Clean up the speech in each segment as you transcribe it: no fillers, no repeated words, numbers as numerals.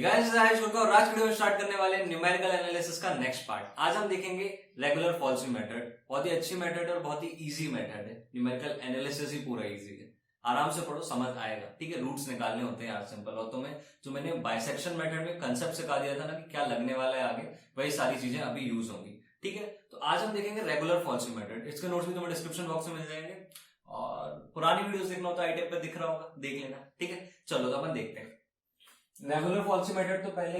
Guys आज और आज वीडियो में स्टार्ट करने वाले न्यूमेरिकल एनालिसिस का नेक्स्ट पार्ट। आज हम देखेंगे रेगुलर फॉल्सी मेथड। बहुत ही अच्छी मेथड और बहुत ही इजी मेथड है। न्यूमेरिकल एनालिसिस ही पूरा इजी है, आराम से पढ़ो समझ आएगा। ठीक है, रूट्स निकालने होते हैं यार, सिंपल। और तुम्हें जो मैंने बाइसेक्शन मेथड में कंसेप्ट सिखा दिया था ना कि क्या लगने वाला है आगे, वही सारी चीजें अभी यूज होंगी। ठीक है, तो आज हम देखेंगे रेगुलर फॉल्सी मेथड। इसके नोट्स भी तुम्हें डिस्क्रिप्शन बॉक्स में मिल जाएंगे और पुरानी वीडियोस देखना हो तो आई टैब पे दिख रहा होगा, देख लेना। ठीक है, चलो तो अपन देखते हैं रेगुलर फॉल्सी मेथड। तो पहले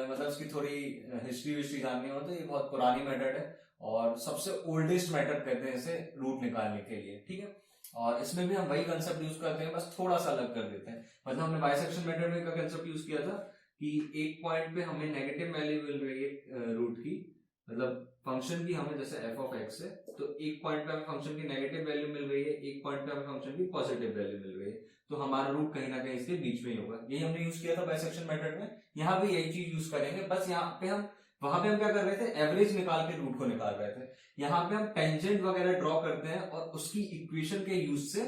मतलब इसकी थोड़ी हिस्ट्री जाननी हो तो ये बहुत पुरानी मेथड है और सबसे ओल्डेस्ट मेथड कहते हैं इसे रूट निकालने के लिए। ठीक है, और इसमें भी हम वही कंसेप्ट यूज करते हैं, बस थोड़ा सा अलग कर देते हैं। मतलब हमने बाइसेक्शन मेथड में का कंसेप्ट यूज किया था कि एक पॉइंट पे हमें नेगेटिव वैल्यू मिल रही है रूट की, मतलब फंक्शन की हमें जैसे एफ ऑफ एक्स है, तो एक पॉइंट पे हमें फंक्शन की नेगेटिव वैल्यू मिल रही है, एक पॉइंट पे हमें फंक्शन की पॉजिटिव वैल्यू मिल रही है, तो हमारा रूट कहीं ना कहीं इसके बीच में ही होगा। यही हमने यूज किया था बाइसेक्शन मेथड में, यहाँ भी यही चीज यूज करेंगे। बस यहाँ पे हम वहां पे हम क्या कर रहे थे, एवरेज निकाल के रूट को निकाल रहे थे। यहाँ पे हम टेंजेंट वगैरह ड्रॉ करते हैं और उसकी इक्वेशन के यूज से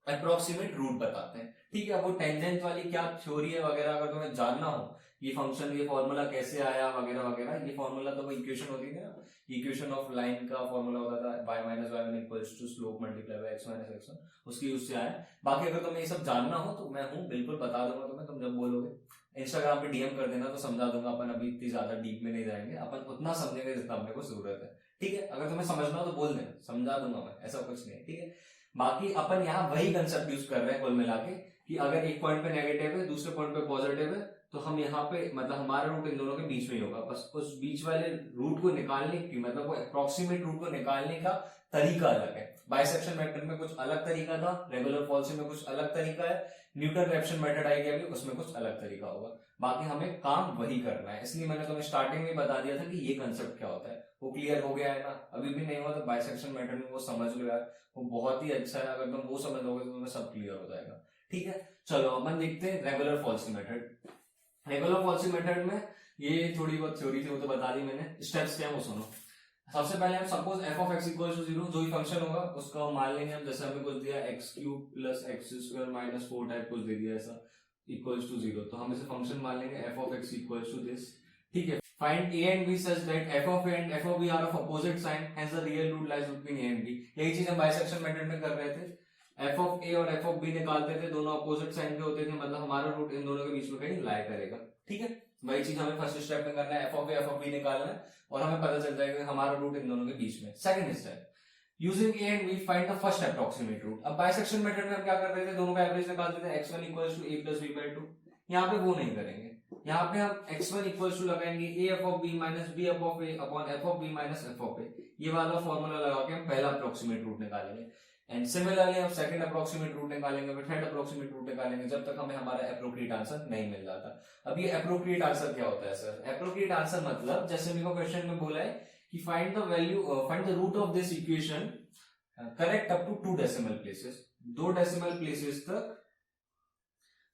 अप्रोक्सीमेट रूट बताते हैं। ठीक है, वो टेंजेंट वाली क्या थ्योरी है वगैरह अगर तुम्हें जानना हो, ये फंक्शन ये फॉर्मूला कैसे आया वगैरह वगैरह, ये फॉर्मूला तो कोई इक्वेशन होती थी ना, इक्वेशन ऑफ लाइन का फॉर्मूला होता था y minus y one equals to slope multiply by x minus x1, उसकी यूज से आया। बाकी अगर तुम्हें ये सब जानना हो तो मैं हूँ, बिल्कुल बता दूंगा तुम्हें। तुम जब बोलोगे इंस्टाग्राम पे डीएम कर देना तो समझा दूंगा। अपन अभी इतनी ज्यादा डीप में नहीं जाएंगे, अपन उतना समझेंगे जितना अपने को जरूरत है। ठीक है, अगर तुम्हें समझना हो तो बोल देना, समझा दूंगा मैं, ऐसा कुछ नहीं। ठीक है, बाकी अपन यहाँ वही कंसेप्ट यूज कर रहे हैं कुल मिला के कि अगर एक पॉइंट पे नेगेटिव है, दूसरे पॉइंट पे पॉजिटिव है, तो हम यहाँ पे मतलब हमारा रूट इन दोनों के बीच में ही होगा। बस उस बीच वाले रूट को निकालने की, मतलब वो अप्रोक्सीमेट रूट को निकालने का तरीका अलग है। बाइसेक्शन मेथड में कुछ अलग तरीका था, रेगुलर फॉल्सी में कुछ अलग तरीका है, न्यूटन रैप्सन मेथड आई गया अभी, उसमें कुछ अलग तरीका होगा। बाकी हमें काम वही करना है, इसलिए मैंने तुम्हें स्टार्टिंग में बता दिया था कि ये कंसेप्ट क्या होता है। वो क्लियर हो गया है ना? अभी भी नहीं हुआ तो बाइसेक्शन मेथड में वो समझ लो यार, वो बहुत ही अच्छा है। अगर तुम वो समझ लोगे तो तुम्हें सब क्लियर हो जाएगा। ठीक है, चलो अपन देखते हैं regular falsi method. Regular falsi method में ये थोड़ी बहुत थ्योरी थी, वो तो बता दी मैंने। स्टेप्स क्या है वो सुनो। सबसे पहले हम suppose f of x equal to 0, जो भी फंक्शन होगा उसका हम मान लेंगे। हम जैसे हमें कुछ दिया x cube plus x square minus 4 type कुछ दे दिया ऐसा, इक्वल्स टू 0, तो हम इसे फंक्शन मान लेंगे f of x equals to this. ठीक है, find a and b such that f of a and f of b are of opposite sign, hence the real root lies between a and b. यही चीज हम bisection method में कर रहे थे। F of ए और एफ ऑफ बी निकालते थे, दोनों अपोजिट साइन के होते थे, मतलब हमारा रूट इन दोनों के बीच में कहीं लाई करेगा। ठीक है, वही चीज हमें फर्स्ट स्टेप में करना है, f of a f of b निकालना है और हमें पता चल जाएगा कि हमारा रूट इन दोनों के बीच में। Second step, using a and b find the first approximate root. अब बाइसेक्शन मेथड में हम क्या कर रहे थे, दोनों का एवरेज निकालते थे, x1 equals to a plus b by 2। यहाँ पे वो नहीं करेंगे, यहाँ पे हम x1 इक्वल्स टू लगाएंगे a F of b minus b F of a upon f of b minus f of a। ये वाला फॉर्मूला लगा के हम पहला अप्रोक्सीमेट रूट निकालेंगे। एंड सिमिलरली हम सेकंड अप्रोक्सीमेट रूट निकालेंगे, फिर थर्ड अप्रोक्सीमेट रूट निकालेंगे, जब तक हमें हमारा एप्रोप्रिएट आंसर नहीं मिल जाता। अब ये एप्रोप्रिएट आंसर क्या होता है सर? एप्रोप्रिएट आंसर मतलब जैसे मेरे को क्वेश्चन में बोला है कि find the value, find the root of this equation correct up to 2 decimal places. 2 decimal places तक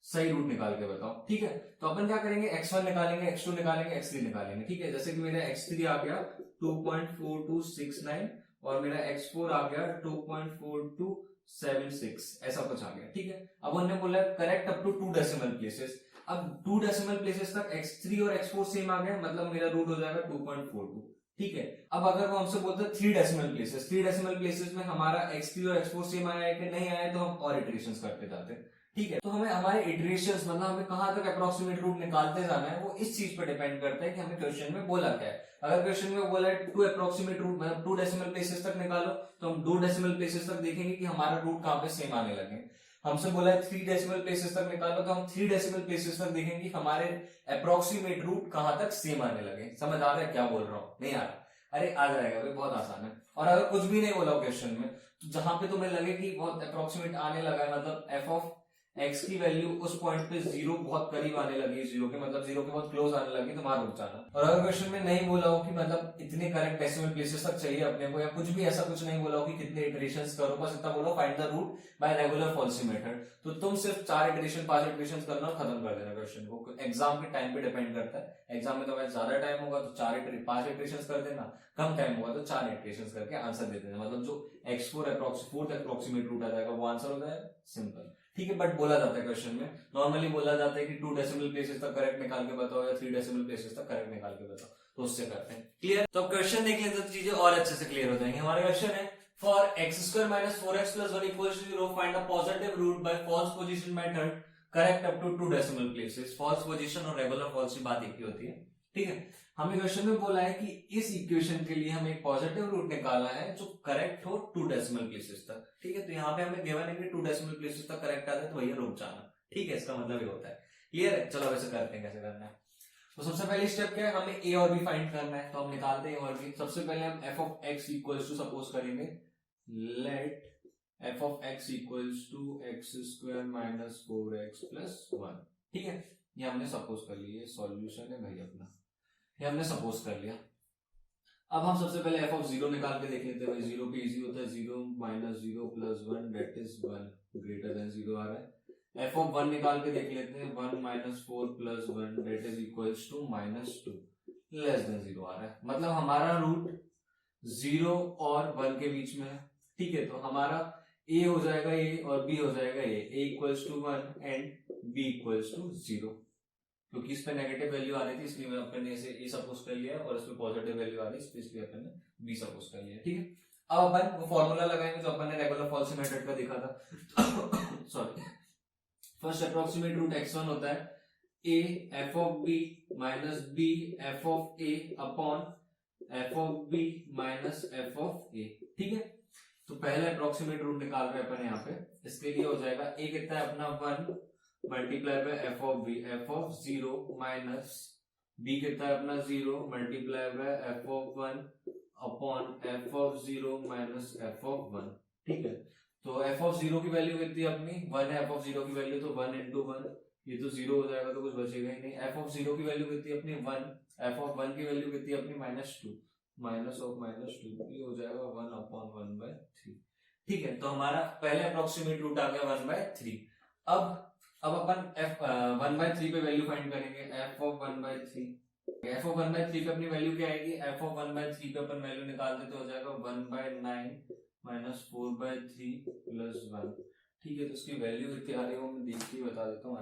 सही रूट निकाल के बताओ। ठीक है, तो अपन क्या करेंगे, x1 निकालेंगे, x2 निकालेंगे, x3 निकालेंगे। ठीक है, जैसे कि मेरा x3 आ गया 2.4269 और मेरा x4 आ गया 2.4276, ऐसा कुछ आ गया। ठीक है, अब उन्होंने बोला correct up to 2 decimal places. अब 2 डेसिमल प्लेसेस तक x3 और x4 सेम आ गया, मतलब मेरा रूट हो जाएगा 2.42। ठीक है, अब अगर वो हमसे बोलते हैं 3 डेसिमल प्लेसेस, 3 डेसिमल प्लेसेस में हमारा x3 और x4 सेम आया है कि नहीं आया, तो हम और इटरेशंस करते जाते हैं। ठीक है, तो हमें हमारे इटरेशंस मतलब हमें कहां तक अप्रोक्सीमेट रूट निकालते जाना है, वो इस चीज पर डिपेंड करता है कि हमें क्वेश्चन में बोला क्या है। अगर क्वेश्चन में बोला है 2 अप्रोक्सीमेट रूट मतलब 2 डेसिमल प्लेसेस तक निकालो, तो हम 2 डेसिमल प्लेसेस तक देखेंगे कि हमारा रूट कहां पे सेम आने लगे। हमसे बोला है 3 डेसिमल प्लेसेस तक निकालो, तो हम 3 डेसिमल प्लेसेस तक देखेंगे कि हमारे अप्रोक्सीमेट रूट कहां तक सेम आने लगे। समझ आ रहा है क्या बोल रहा हूँ? नहीं आ रहा? अरे आ जाएगा भाई, बहुत आसान है। और अगर कुछ भी नहीं बोला क्वेश्चन में, तो जहां पे तुम्हें लगे कि बहुत अप्रोक्सीमेट आने लगा है, मतलब एफ ऑफ एक्स की वैल्यू उस पॉइंट पे 0 बहुत करीब आने लगी, 0 के मतलब 0 के बहुत क्लोज आने लगी, तो वहां रुक जाना। और अगर क्वेश्चन में नहीं बोला हो कि मतलब इतने करेक्ट डेसिमल प्लेसेस तक चाहिए अपने को, या कुछ भी ऐसा कुछ नहीं बोला हो कि कितने इटरेशंस करो, बस इतना बोलो find the root by regular falsi method, तो तुम सिर्फ 4 इटरेशन 5 इटरेशन करना और खत्म कर देना क्वेश्चन को। एग्जाम के टाइम पे डिपेंड करता है। एग्जाम में तो अगर ज्यादा टाइम होगा तो 5 इटरेशन कर देना, कम टाइम होगा तो 4 इटरेशन करके आंसर दे देना, मतलब जो x4 अप्रोक्सीमेट रूट आ जाएगा वो आंसर हो जाएगा। सिंपल। ठीक है, बट बोला जाता है क्वेश्चन में, नॉर्मली बोला जाता है कि 2 डेसिमल प्लेसेस तक करेक्ट निकाल के बताओ या 3 डेसिमल प्लेसेस तक करेक्ट निकाल के बताओ, तो उससे करते हैं। क्लियर? तो अब क्वेश्चन देख लेते हैं तो चीजें और अच्छे से क्लियर हो जाएंगे। हमारा क्वेश्चन है for x square minus 4x plus 1 equals to 0 find a positive root by false position method correct up to 2 decimal places. False position और रेगुलर फॉल्स की बात एक ही होती है। ठीक है, हमें क्वेश्चन में बोला है कि इस इक्वेशन के लिए हमें एक पॉजिटिव रूट निकालना है जो करेक्ट हो 2 डेसिमल प्लेसेस तक। ठीक है, तो यहाँ पे हमें गिवन है कि 2 डेसिमल प्लेसेस तक करेक्ट आ जाए तो भैया रुक जाना। ठीक है, इसका मतलब ये होता है। क्लियर है? चलो वैसे करते हैं कैसे करना है। तो सबसे पहले स्टेप क्या है, हमें ए और बी फाइंड करना है, तो हम निकालते हैं ए और बी। सबसे पहले हम F of x equals to suppose करेंगे let F of x equals to X square minus 4x plus 1। ठीक है, ये हमने सपोज कर लिया, सॉल्यूशन है भाई अपना, ये हमने सपोज कर लिया। अब हम सबसे पहले एफ ऑफ 0 निकाल के देख लेते हैं भाई। 0 पे इजी होता है, 0 minus 0 plus 1 that is 1 greater than 0 आ रहा है। एफ ऑफ 1 निकाल के देख लेते हैं, 1 minus 4 plus 1 that is equals to minus 2 less than 0 आ रहा है। मतलब हमारा रूट 0 और 1 के बीच में है। ठीक है, तो हमारा a हो जाएगा a और b हो जाएगा a equals to 1 and b equals to 0। क्योंकि इस पे नेगेटिव वैल्यू आ रही थी इसलिए अपन ने इसे ए सपोज कर लिया और इस पे पॉजिटिव वैल्यू आ रही है इसलिए अपन ने बी सपोज कर लिया। ठीक है, अब अपन वो फॉर्मूला लगाएंगे जो अपन ने रेगुलर फॉल्स मेथड का देखा था। Sorry, first approximate root x1 होता है a f of b minus b f of a upon f of b minus f of a। ठीक है, तो पहले अप्रोक्सीमेट रूट निकाल रहे हैं अपन यहाँ पे। इसके लिए हो जाएगा a कितना है अपना 1 multiply by f of b, f of 0 minus b कितना है अपना 0 multiply by f of 1 upon f of 0 minus f of 1। ठीक है, तो एफ ऑफ 0 की वैल्यू कितनी है अपनी 1 है, एफ ऑफ 0 की वैल्यू तो 1 इंटू 1, ये तो 0 हो जाएगा तो कुछ बचेगा ही नहीं। एफ ऑफ 0 की वैल्यू कितनी है अपनी 1, एफ ऑफ 1 की वैल्यू कितनी है अपनी माइनस 2, माइनस ऑफ माइनस 2, ये हो जाएगा 1 अपॉन 1 बाय 3। ठीक है, तो हमारा पहले अप्रोक्सीमेट रूट आ गया 1 बाय 3। अब अपन f 1/3 पे वैल्यू फाइंड करेंगे, f ऑफ 1/3। f ऑफ 1/3 पे अपनी वैल्यू क्या आएगी, f ऑफ 1/3 पे अपन वैल्यू निकालते तो हो जाएगा 1/9 माइनस 4/3 प्लस 1। ठीक है, तो इसकी वैल्यू कितनी आ रही है वो मैं देख के बता देता हूँ।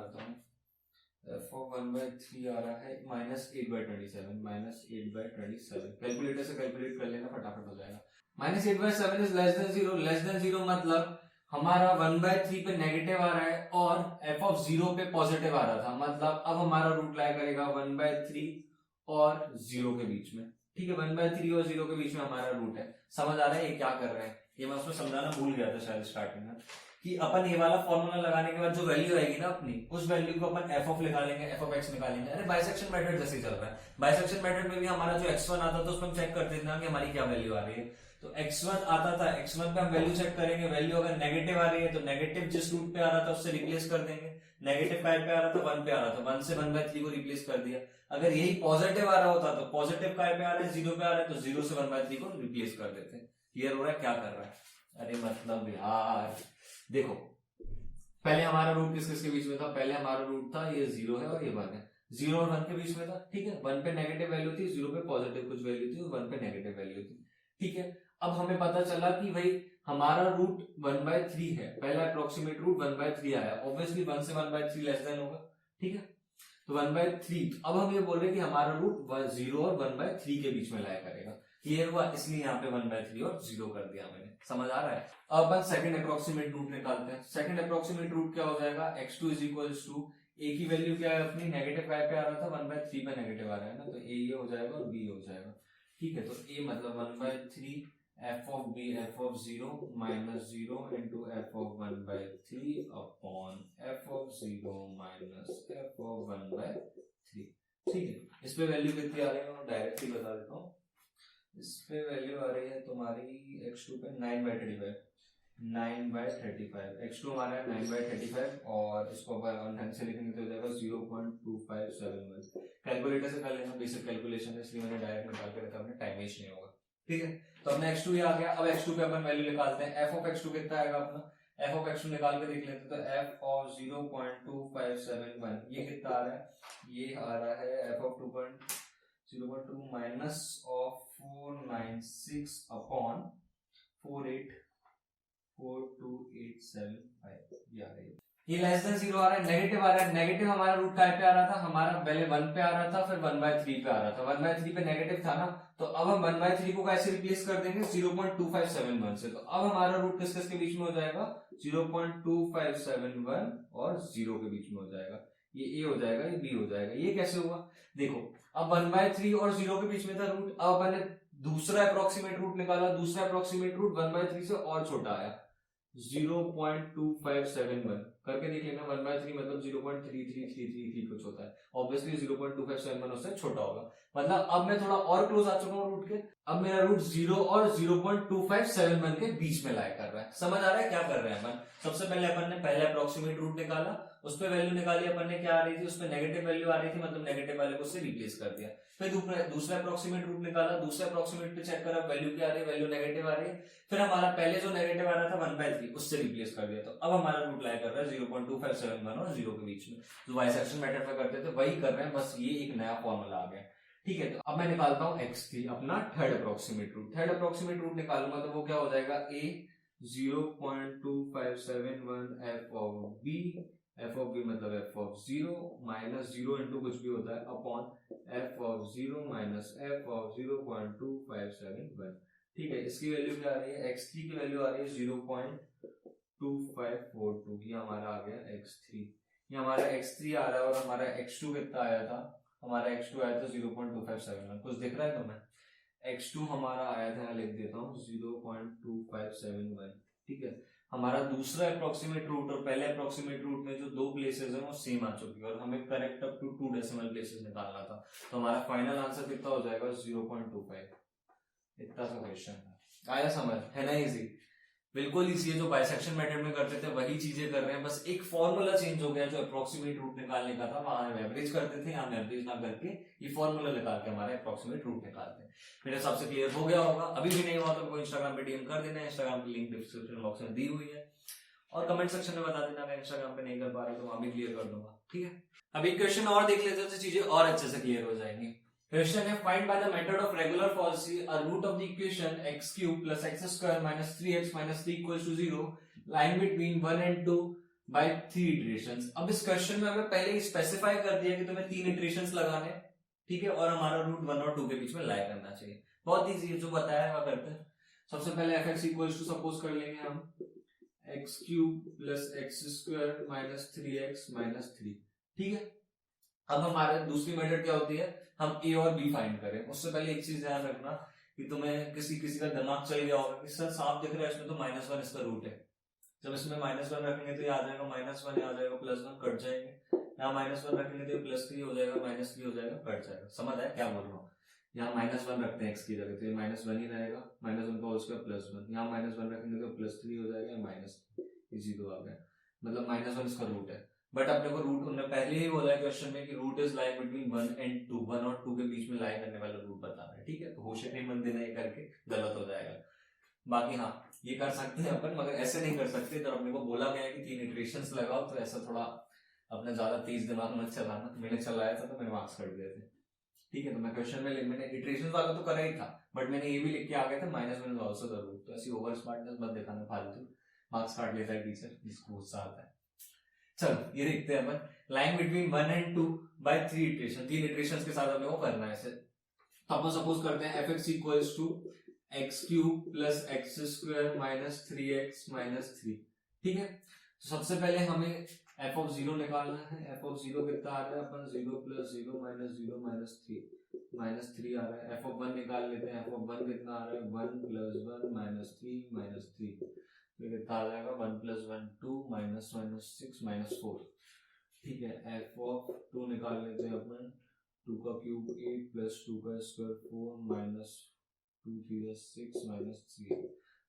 f ऑफ 1/3 आ रहा है माइनस 8/27, माइनस 8/27। कैलकुलेटर से कैलकुलेट कर लेना, फटाफट हो जाएगा। Minus 8/7 is less than 0, less than 0 मतलब हमारा 1/3 पे नेगेटिव आ रहा है और f ऑफ 0 पे पॉजिटिव आ रहा था, मतलब अब हमारा रूट लाया करेगा 1/3 और 0 के बीच में। ठीक है, 1/3 और 0 के बीच में हमारा रूट है। समझ आ रहा है ये क्या कर रहे हैं? ये मैं उसमें समझाना भूल गया था शायद स्टार्टिंग में, कि अपन ये वाला फॉर्मूला लगाने के बाद जो वैल्यू आएगी ना अपनी, उस वैल्यू को अपन f ऑफ निकालेंगे, f ऑफ x निकालेंगे। अरे बाइसेक्शन मेथड जैसे ही चल रहा है, बाइसेक्शन मेथड में भी हमारा जो x1 आता था उसमें चेक करते थे कि हमारी क्या वैल्यू आ रही है। तो x1 आता था, x1 पे हम वैल्यू चेक करेंगे, वैल्यू अगर नेगेटिव आ रही है तो नेगेटिव जिस रूट पे आ रहा था उससे रिप्लेस कर देंगे। नेगेटिव काय पे आ रहा था 1 पे आ रहा था, 1 से 1/3 को रिप्लेस कर दिया। अगर यही पॉजिटिव आ रहा होता तो पॉजिटिव काय पे आ रहा है 0 पे आ रहा है तो 0 से 1/3 को रिप्लेस कर देते। क्लियर हो रहा है क्या कर रहा है? अरे मतलब यार देखो, पहले हमारा रूट किस किस के बीच में था, पहले हमारा रूट था ये 0 है और ये 1 है, 0 और 1 के बीच में था। ठीक है, 1 पे नेगेटिव वैल्यू थी, 0 पे पॉजिटिव कुछ वैल्यू थी और 1 पे नेगेटिव वैल्यू थी। ठीक है, अब हमें पता चला कि भाई हमारा रूट 1/3 है, पहला अप्रोक्सीमेट रूट 1/3 आया, ऑब्वियसली 1 से 1/3 लेस देन होगा। ठीक है, तो 1/3, अब हम ये बोल रहे हैं कि हमारा रूट 0 और 1/3 के बीच में लाया करेगा। क्लियर हुआ? इसलिए यहाँ पे 1/3 और 0 कर दिया मैंने। समझ आ रहा है? अब अपन सेकंड अप्रोक्सीमेट रूट निकालते हैं। सेकंड अप्रोक्सीमेट रूट क्या हो जाएगा, x2 is equals to a की वैल्यू क्या है अपनी, नेगेटिव काय पे आ रहा था 1/3 पे नेगेटिव आ रहा है ना, तो a ये हो जाएगा और b हो जाएगा। ठीक है, तो a मतलब 1/3 f of b f of 0 minus 0 into f of 1/3 upon f of 0 minus f of 1/3। ठीक है, इस पे वैल्यू कितनी आ रही है मैं डायरेक्टली बता देता हूँ। इस पे वैल्यू आ रही है तुम्हारी x2 पे 9/35, 9/35। x2 हमारा है 9/35 और इसको अपन ढंग से लिखेंगे तो हो जाएगा 0.2571। कैलकुलेटर से कर लेना, बेसिक कैलकुलेशन है इसलिए मैंने डायरेक्ट निकाल के रखा, अपने टाइम वेस्ट नहीं होगा। ठीक है, तो अपना x2 ये आ गया। अब x2 पे अपन वैल्यू निकालते हैं, f ऑफ x2 कितना आएगा अपना, f ऑफ x2 निकाल के देख लेते हैं। तो f ऑफ 0.2571 ये कितना आ रहा है, ये आ रहा है f of 2.02 minus of 496 upon 484285 ये आ रही है। ये लेस देन 0 आ रहा है, नेगेटिव आ रहा है। नेगेटिव हमारा रूट काय पे आ रहा था, हमारा पहले 1 पे आ रहा था, फिर 1/3 पे आ रहा था। 1/3 पे नेगेटिव था ना, तो अब हम 1/3 को कैसे रिप्लेस कर देंगे, 0.2571 से। तो अब हमारा रूट किस किस के बीच में हो जाएगा, 0.2571 और 0 के बीच में हो जाएगा। ये ए हो जाएगा, ये बी हो जाएगा। ये कैसे हुआ, देखो अब 1/3 और 0 के बीच में था रूट, अब मैंने दूसरा अप्रोक्सीमेट रूट निकाला, दूसरा अप्रोक्सीमेट रूट 1/3 से और छोटा आया, 0.2571 करके देख लेना। 1/3 मतलब 0.33333 कुछ होता है, ऑब्वियसली 0.2571 उससे छोटा होगा। मतलब अब मैं थोड़ा और क्लोज आ चुका हूँ रूट के। अब मेरा रूट 0 और 0.2571 के बीच में लाई कर रहा है। समझ आ रहा है क्या कर रहे हैं अपन। सबसे पहले अपन ने पहले अप्रोक्सीमेट रूट निकाला, उस पर वैल्यू निकाली अपन ने, क्या आ रही थी उसमें, नेगेटिव वैल्यू आ रही थी, मतलब नेगेटिव वाले को उससे रिप्लेस कर दिया। फिर दूसरा अप्रोक्सीमेट रूट निकाला, दूसरे अप्रोक्सीमेट पे चेक करा वैल्यू क्या आ रही है, वैल्यू नेगेटिव आ रही है। फिर हमारा पहले जो नेगेटिव आ रहा था 1/3 उससे रिप्लेस कर दिया, तो अब हमारा रूट लाई कर रहा है 0.2571 और 0 के बीच में। जो बाइसेक्शन मेथड पे करते थे वही कर रहे हैं, बस ये एक नया फॉर्मूला आ गया। ठीक है, तो अब मैं निकालता हूँ x3 अपना third approximate root. Third approximate root निकालूंगा तो वो क्या हो जाएगा, a 0.2571 f of b, f of b मतलब f ऑफ 0 माइनस 0 इंटू कुछ भी होता है upon f of 0 minus f of 0.2571। ठीक है, इसकी वैल्यू क्या आ रही है, x3 की वैल्यू आ रही है 0.2542। ये हमारा आ गया x3, ये हमारा x3 आ रहा है। और हमारा x2 कितना आया था, हमारा x2 आया था 0.2571। कुछ दिख रहा है तुम्हें, x2 हमारा आया था, लिख देता हूँ 0.2571। ठीक है, हमारा दूसरा अप्रोक्सीमेट रूट और पहले अप्रोक्सीमेट रूट में जो दो प्लेसेस हैं वो सेम आ चुकी है, और हमें correct up to 2 decimal places निकालना था। तो हमारा फाइनल आंसर कितना हो जाएगा, 0.25। इतना सा क्वेश्चन था, आया समझ, है ना इजी, बिल्कुल इजी है। जो बाइसेक्शन मेथड में करते थे वही चीजें कर रहे हैं, बस एक फॉर्मूला चेंज हो गया। जो अप्रोक्सीमेट रूट निकालने का था वहां हम एवरेज करते थे, हम एवरेज ना करके ये फॉर्मूला निकाल के हमारे अप्रोक्सीमेट रूट निकालते हैं। मेरे हिसाब से क्लियर हो गया होगा। अभी भी नहीं हुआ तो मेरे इंस्टाग्राम पे डीएम कर देना, इंस्टाग्राम की लिंक डिस्क्रिप्शन बॉक्स में दी हुई है, और कमेंट सेक्शन में बता देना अगर इंस्टाग्राम पे नहीं कर पा रहे तो वहां भी क्लियर कर दूंगा। ठीक है, अभी क्वेश्चन और देख लेते हैं तो चीजें और अच्छे से क्लियर हो जाएंगी। Question है, find by the method of regular falsy a root of the equation x cube plus x square minus 3x minus 3 equals to 0 lying between 1 and 2 by 3 iterations। अब इस क्वेश्चन में हमें पहले ही स्पेसिफाई कर दिया कि तुम्हें 3 इटरेशंस लगाने, ठीक है, और हमारा रूट 1 और 2 के बीच में लाई करना चाहिए। बहुत इजी है, जो बताया है करते हैं। सबसे पहले fx इक्वल्स टू सपोज कर लेंगे हम x cube plus x square minus 3x minus 3। ठीक है, अब हमारे दूसरी मेथड क्या होती है, हम a और b फाइंड करें। उससे पहले एक चीज ध्यान रखना कि तुम्हें किसी का दिमाग चल गया होगा कि सर साफ दिख रहा है इसमें तो -1 इसका रूट है। जब इसमें -1 रखेंगे तो ये आ जाएगा -1, आ जाएगा +1, कट जाएंगे। यहाँ -1 रखेंगे तो +3 हो जाएगा, -3 हो जाएगा, कट जाएगा। समझ आया क्या बोल रहा हूँ। यहाँ -1 रखते हैं x की जगह तो ये -1 ही रहेगा, -1 का होल स्क्वायर +1। यहाँ -1 रखेंगे तो +3 हो जाएगा, माइनस इसी तो आ गया, मतलब -1 इसका रूट है। बट अपने को रूट उन्होंने पहले ही बोला है क्वेश्चन में कि root is like between 1 and 2, 1 और 2 के बीच में लाई करने वाला रूट बताना है। ठीक है, तो होश नहीं मन देना ये करके गलत हो जाएगा। बाकी हाँ, ये कर सकते हैं अपन, मगर ऐसे नहीं कर सकते। तो अपने को बोला गया है कि 3 इटरेशंस लगाओ, तो ऐसा थोड़ा अपने ज्यादा तेज दिमाग मत चलाना। मैंने चलाया था तो मेरे मार्क्स कट गए थे। ठीक है, तो मैं क्वेश्चन में मैंने इटरेशंस वाला तो करा ही था, बट मैंने ये भी लिख के आ गया था -1 इज आल्सो द रूट। तो ऐसी ओवर स्मार्टनेस मत दिखाना, फालतू मार्क्स काट लेता है टीचर, जिसको गुस्सा आता है। चलो ये देखते हैं अपन, line between 1 and 2 by 3 iteration. 3 iterations के साथ हमें वो करना है ऐसे। तो अपन सपोज करते हैं fx equals to x cube plus x square minus 3x minus 3। ठीक है, तो सबसे पहले हमें f ऑफ 0 निकालना है। f ऑफ 0 कितना आ रहा है, अपन 0 प्लस 0 माइनस 3 आ रहा है। f ऑफ 1 निकाल लेते हैं। f ऑफ 1 कितना आ रहा है, 1 प्लस 1 माइनस 3 तो कितना आ जाएगा, 1 प्लस 1 2 माइनस 6 माइनस 4। ठीक है, f ऑफ 2 निकाल लेते हैं अपन, 2 का क्यूब 8 प्लस 2 का स्क्वायर 4 माइनस 2 3 6 माइनस 3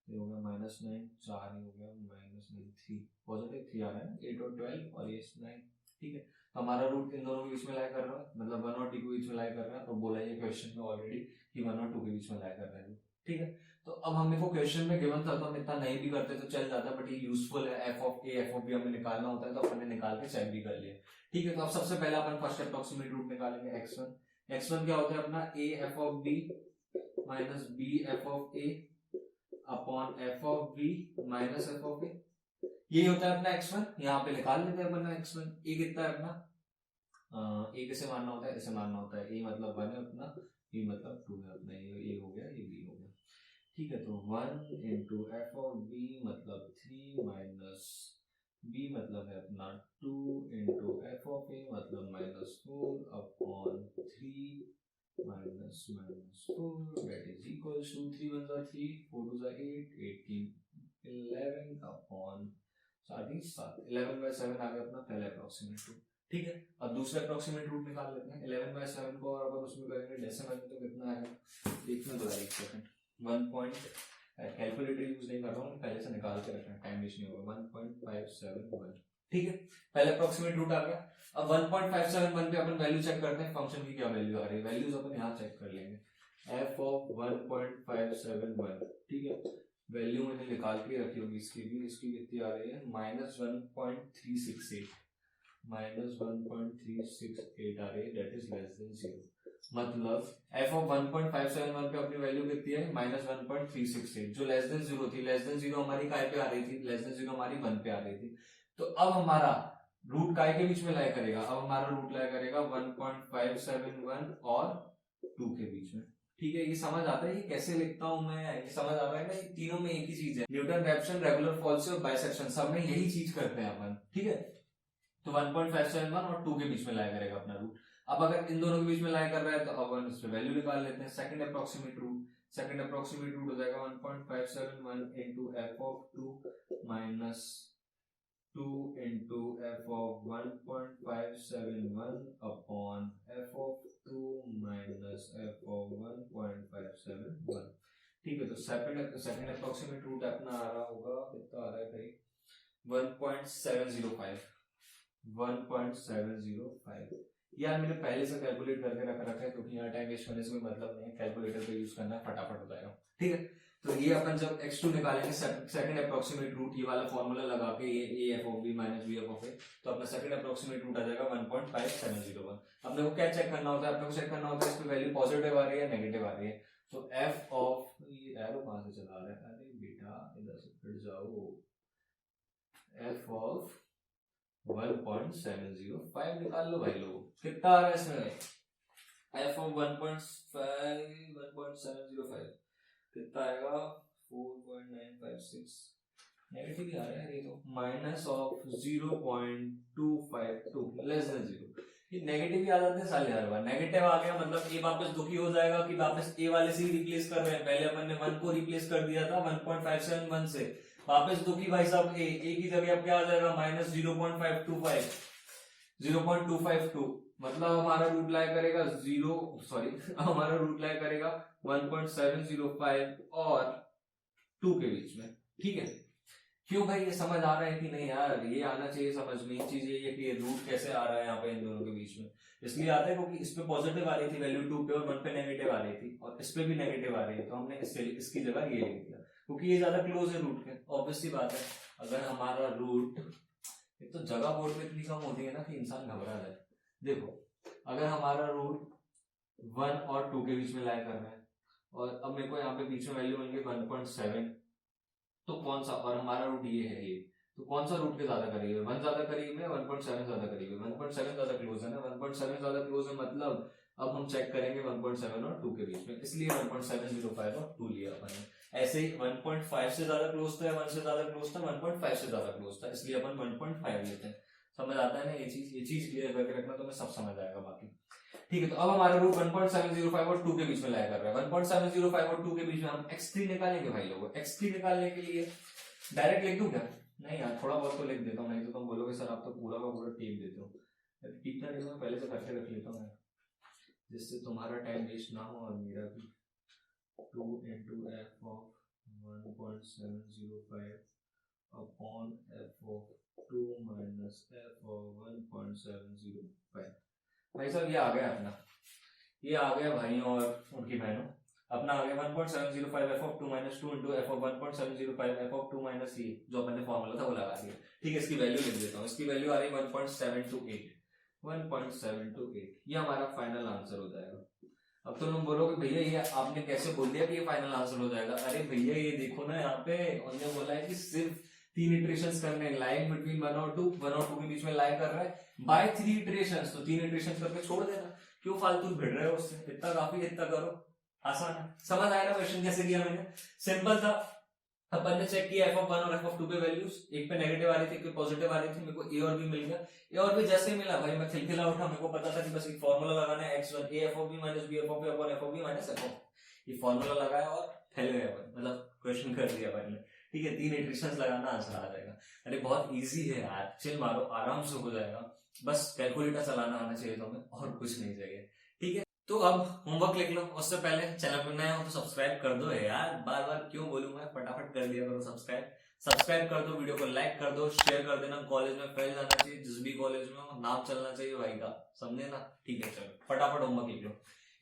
ये हो गया -9, 4 ही हो गया -9 3 पॉजिटिव 3 आ रहा है, 8 और 12 और ये 9। ठीक है, तो हमारा रूट इन दोनों के बीच में लाई कर रहा है, मतलब 1 और 2 के बीच में लाई कर रहा है। तो बोला ये क्वेश्चन में ऑलरेडी कि 1 और 2 के बीच में लाई कर रहा है। ठीक है, तो अब हमने को क्वेश्चन में गिवन था तो हम इतना नहीं भी करते तो चल जाता, बट ये यूजफुल है। f of a f of b हमें निकालना होता है तो अपन ने निकाल के चेक भी कर लिया। ठीक है, तो अब सबसे पहले अपन फर्स्ट अप्रोक्सीमेट रूट निकालेंगे x1 क्या होता है अपना a f of b minus b f of a upon f of b minus f of a। यही होता है अपना x1, यहाँ पे निकाल लेते हैं अपना x1। ए कितना है अपना, ए कैसे मानना होता है, ऐसे मानना होता है, ए मतलब 1 है अपना, बी मतलब 2 है अपना, ये हो गया, ये बी हो गया। ठीक है, तो 1 इंटू एफ ऑफ बी मतलब 3 माइनस बी मतलब है अपना 2 इंटू एफ ऑफ ए मतलब -4 upon 3 minus minus 4 that is equals to 3 1 जा 3 4 2 जा 8 18 11 अपॉन 7 11/7 आ गया अपना पहला अप्रोक्सीमेट रूट। ठीक है, अब दूसरा अप्रोक्सीमेट रूट निकाल लेते हैं। 11/7 को और अगर उसमें करेंगे डेसिमल में तो कितना आएगा, देखने दो एक सेकंड। 1 पॉइंट कैलकुलेटर यूज नहीं कर रहा हूँ, पहले से निकाल के रखना, टाइम वेस्ट नहीं होगा। 1.571। ठीक है, पहले अप्रोक्सीमेट रूट आ गया। अब 1.571 पे अपन वैल्यू चेक करते हैं, फंक्शन की क्या वैल्यू आ रही है। वैल्यूज अपन यहाँ चेक कर लेंगे, f ऑफ 1.571। ठीक है, वैल्यू मैंने निकाल के रखी होगी इसकी भी, इसकी कितनी आ रही है -1.368 -1.368 आ रही है, दैट इज लेस देन 0। मतलब f ऑफ 1.571 पे अपनी वैल्यू कितनी है -1.368, जो लेस देन 0 थी। लेस देन 0 हमारी काय पे आ रही थी, लेस देन 0 हमारी 1 पे आ रही थी। तो अब हमारा रूट काय के बीच में लाई करेगा, अब हमारा रूट लाई करेगा 1.571 और 2 के बीच में। ठीक है, ये समझ आता है, ये कैसे लिखता हूं मैं, ये समझ आ रहा है ना, तीनों में एक ही चीज है। न्यूटन रैप्सन, रेगुलर फॉल्सी और बाइसेक्शन, सब में यही चीज करते हैं अपन। ठीक है, तो 1.571 और 2 के बीच में लाया करेगा अपना रूट। अब अगर इन दोनों के बीच में लाया कर रहा है तो अपन इस पे वैल्यू निकाल लेते हैं। सेकंड अप्रोक्सीमेट रूट हो जाएगा 1.571 into F of 2 minus 2 into F of 1.571 upon f of 2 minus f of 1.571। ठीक है, तो सेकंड अप्रोक्सीमेट रूट अपना आ रहा होगा, कितना आ रहा है भाई 1.705। 1.705 यार मैंने पहले से कैलकुलेट करके रखा है, क्योंकि यहाँ टाइम वेस्ट करने से कोई मतलब नहीं है, कैलकुलेटर पे यूज करना है, फटाफट हो जाएगा। ठीक है, तो ये अपन जब x2 निकालेंगे, सेकंड अप्रोक्सीमेट रूट, ये वाला फॉर्मूला लगा के, ये a f of b minus b f of a, तो अपना सेकंड अप्रोक्सीमेट रूट आ जाएगा 1.5701। अपने को क्या चेक करना होता है, अपने को चेक करना होता है इस पे वैल्यू पॉजिटिव आ रही है या नेगेटिव आ रही है। तो f ऑफ, ये एरो कहां से चला रहा है, अरे बेटा इधर से फिर जाओ, f ऑफ 1.705 निकाल लो भाई लोग, कितना आ रहा है इसमें f ऑफ 1.705 कितना आएगा 4.956, नेगेटिव ही आ रहा है ये तो, माइनस ऑफ 0.252 लेस देन 0। ये नेगेटिव ही आ जाते हैं साले हर बार। नेगेटिव आ गया मतलब ए वापस दुखी हो जाएगा कि वापस ए वाले से ही रिप्लेस कर रहे हैं। पहले अपन ने 1 को रिप्लेस कर दिया था 1.571 से, वापस दुखी भाई साहब ए की जगह अब क्या आ जाएगा -0.252, मतलब हमारा रूट लाया करेगा हमारा रूट लाया करेगा 1.705 और 2 के बीच में। ठीक है, क्यों भाई, ये समझ आ रहा है कि नहीं यार, ये आना चाहिए समझ में। एक चीज ये है कि ये रूट कैसे आ रहा है यहाँ पे इन दोनों के बीच में, इसलिए आता है क्योंकि इस पे पॉजिटिव आ रही थी वैल्यू 2 पे और 1 पे नेगेटिव आ रही थी, और इस पे भी नेगेटिव आ रही है, तो हमने इसकी जगह ये लिख दिया क्योंकि ये ज्यादा क्लोज है रूट के। ऑब्वियस सी बात है, अगर हमारा रूट, एक तो जगह बोर्ड में इतनी कम होती है ना कि इंसान घबरा जाए। देखो, अगर हमारा रूट 1 और 2 के बीच में लाया कर रहा है, और अब मेरे को यहाँ पे बीच में वैल्यू मिल गई 1.7, तो कौन सा, और हमारा रूट ये है ये, तो कौन सा रूट के ज्यादा करीब है, 1 ज्यादा करीब है, 1.7 ज्यादा करीब है, 1.7 ज्यादा क्लोज है ना, 1.7 ज्यादा क्लोज है, मतलब अब हम चेक करेंगे 1.7 और 2 के बीच में, इसलिए 1.705 और 2 लिया अपन ने। ऐसे ही 1.5 से ज्यादा क्लोज था, 1 से ज्यादा क्लोज था, 1.5 से ज्यादा क्लोज था, इसलिए अपन 1.5 लेते हैं। समझ आता है ना ये चीज क्लियर करके रखना, तो मैं सब समझ आएगा बाकी। ठीक है, तो अब हमारा रूट 1.705 और 2 के बीच में लाया कर रहा है। 1.705 और 2 के बीच में हम x3 निकालेंगे भाई लोगों। x3 निकालने के लिए डायरेक्ट लिख दूं क्या, नहीं यार थोड़ा बहुत तो लिख देता हूँ, नहीं तो तुम बोलोगे सर आप तो पूरा का पूरा टीप देते हो। टीपना नहीं, मैं पहले से करके रख लेता हूँ जिससे तुम्हारा टाइम वेस्ट ना हो और मेरा भी। 2 into f of 1.705 upon f of 2 minus f of 1.705। भाई साहब ये आ गया अपना, ये आ गया भाइयों और उनकी बहनों, अपना आ गया 1.705 f of 2 minus 2 into f of 1.705 f of 2 minus ये जो अपन ने फॉर्मूला था वो लगा दिया। ठीक है, इसकी वैल्यू लिख देता हूँ, इसकी वैल्यू आ रही है 1.728। ये हमारा फाइनल आंसर हो जाएगा। अब तो तुम बोलोगे भैया ये आपने कैसे बोल दिया कि ये फाइनल आंसर हो जाएगा। अरे भैया ये देखो ना यहाँ पे उन्होंने बोला है कि सिर्फ 3 इटरेशंस करने हैं, लाइन बिटवीन 1 और 2 के बीच में लाइन कर रहा है बाय 3 इटरेशंस, तो 3 इटरेशंस करके छोड़ देना, क्यों फालतू भिड़ रहे हो उससे, इतना काफी, इतना करो, आसान है। समझ आया ना क्वेश्चन कैसे किया मैंने, सिंपल था। अपन ने चेक किया f(1) और f(2) पे वैल्यूज, एक पे नेगेटिव आ रही थी, एक पे पॉजिटिव आ रही थी, मेरे को a और b मिल गया। a और b जैसे ही मिला भाई मैं खिलखिला उठा, मेरे को पता था कि बस एक फार्मूला लगाना है x1 a f(b) - b f(a) upon f(b) - f(, ये फार्मूला लगाया और फैल गया अपन, मतलब क्वेश्चन कर दिया अपन ने, ठीक है। 3 इटरेशंस लगाना आंसर आ जाएगा। अरे बहुत इजी है यार, चिल मारो, आराम से हो जाएगा, बस कैलकुलेटर चलाना आना चाहिए तुम्हें, और कुछ नहीं चाहिए, ठीक है। तो अब होमवर्क लिख लो, उससे पहले चैनल पर नए हो तो सब्सक्राइब कर दो यार, बार बार क्यों बोलूं मैं, फटाफट कर दिया करो सब्सक्राइब कर दो, वीडियो को लाइक कर दो, शेयर कर देना, कॉलेज में फैल जाना चाहिए, जिस भी कॉलेज में हो नाम चलना चाहिए भाई का, समझे ना, ठीक है। चलो फटाफट होमवर्क लिख लो।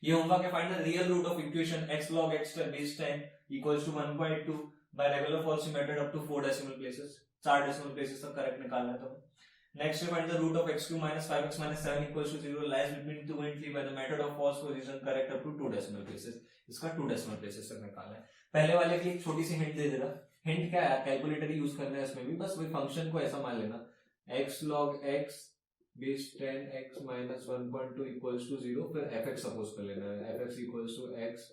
ये होमवर्क है, find the real root of equation x log x base 10 equals to 1.2 by regular false method up to 4 decimal places, 4 decimal places तक करेक्ट निकालना है तुम्हें। Next, find the root of x cube minus 5x minus 7 equals to 0 lies between 2 and 3 by the method of false position correct up to 2 decimal places. इसका 2 decimal places तक निकालना है। पहले वाले की एक छोटी सी हिंट दे दे रहा, हिंट क्या है, कैलकुलेटर यूज करना है इसमें भी, बस वही फंक्शन को ऐसा मान लेना, x log x base 10 x minus 1.2 equals to 0, फिर fx सपोज कर लेना है, fx equals to x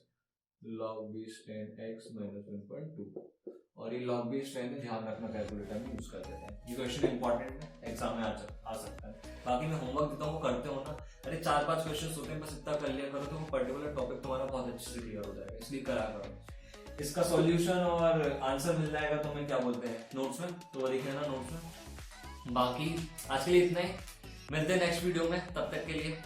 log base 10 x minus 1.2, और ये log base 10 है, ध्यान रखना कैलकुलेटर में यूज कर देते हैं, ये क्वेश्चन इंपॉर्टेंट है, एग्जाम में आ सकता है। बाकी मैं होमवर्क देता हूँ, करते हो ना, अरे 4-5 क्वेश्चन होते हैं, बस इतना कर लिया करो तो पर्टिकुलर टॉपिक तुम्हारा बहुत अच्छे से क्लियर हो जाएगा, इसलिए करा करो। इसका सॉल्यूशन और आंसर मिल जाएगा तुम्हें, क्या बोलते हैं, नोट्स में, तो वो देख लेना नोट्स में। बाकी आज के लिए इतना ही, मिलते हैं नेक्स्ट वीडियो में, तब तक के लिए